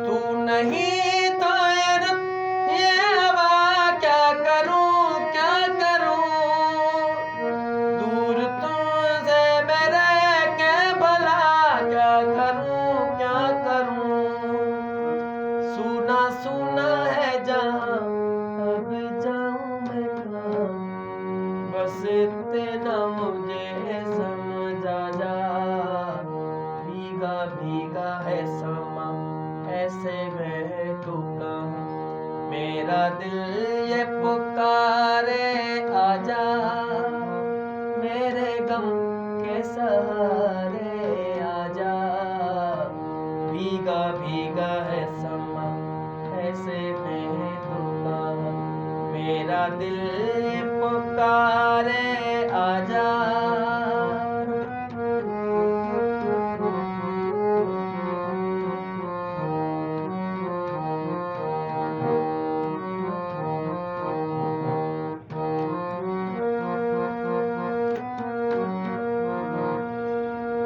तू नहीं तो ये हवा क्या करूं क्या करूं। दूर तुझसे मैं रह के भला क्या करूं क्या करूं। सुना सुना है जहां अब जाऊं मैं कहां। बस इतना मुझे समझ आ जा। भीगा भीगा है समा ऐसे में तू कहाँ। मेरा दिल ये पुकारे आजा। मेरे गम के सहारे आजा। भीगा भीगा है समा ऐसे में तू कहाँ। मेरा दिल ये पुकारे आजा।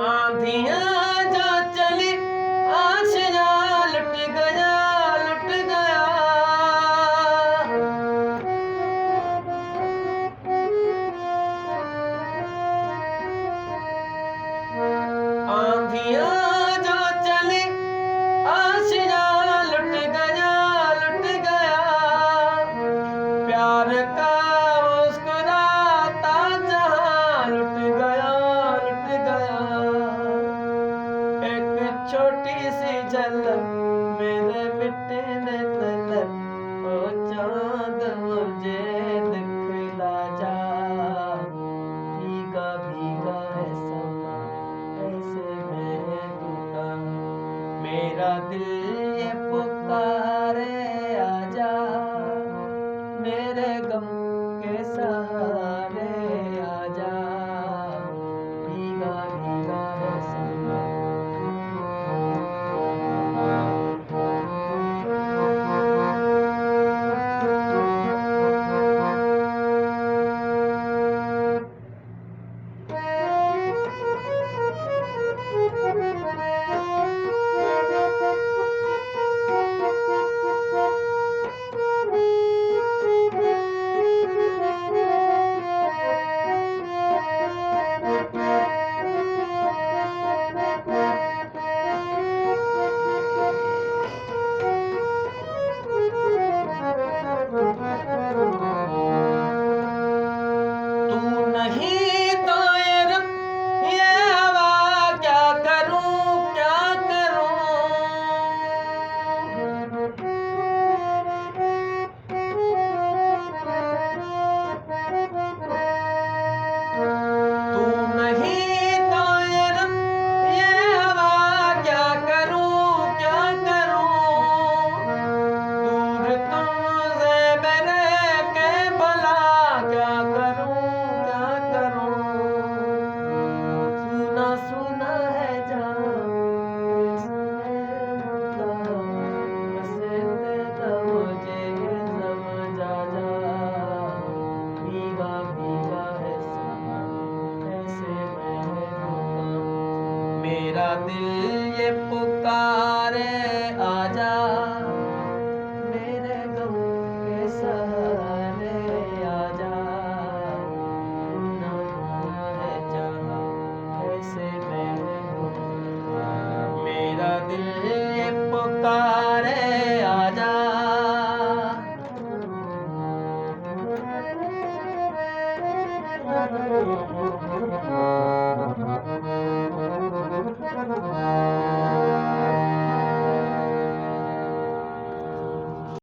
आंधियां जो चली आशिया लुट गया लुट गया। आंधियां जो चली आशिया लुट गया लुट गया। प्यार का मुस्कुराता जहां लुट गया लुट गया। एक छोटी सी झलक मेरे मिटने तलक। ओ चांद मुझे दिखला जा। भीगा भीगा है समा ऐसे में तू कहाँ। मेरा दिल ये पुकारे आजा। मेरे गम के सहारे आजा। भीगा भीगा है समा। तू नहीं तो ये हवा क्या करूं क्या करूं। तू नहीं तो ये हवा क्या करूं क्या करूं। दूर तुमसे मैं रह के भला क्या करूं क्या करूं। सुना सुना है जहां बस इतना मुझे समझ आ जा। भीगा भीगा है समा ऐसे में तू कहाँ। मेरा दिल ये पुकारे आजा। मेरे गम के सहारे आजा। सुना है जहां ऐसे में तू कहाँ। मेरा दिल ये पुकारे आजा।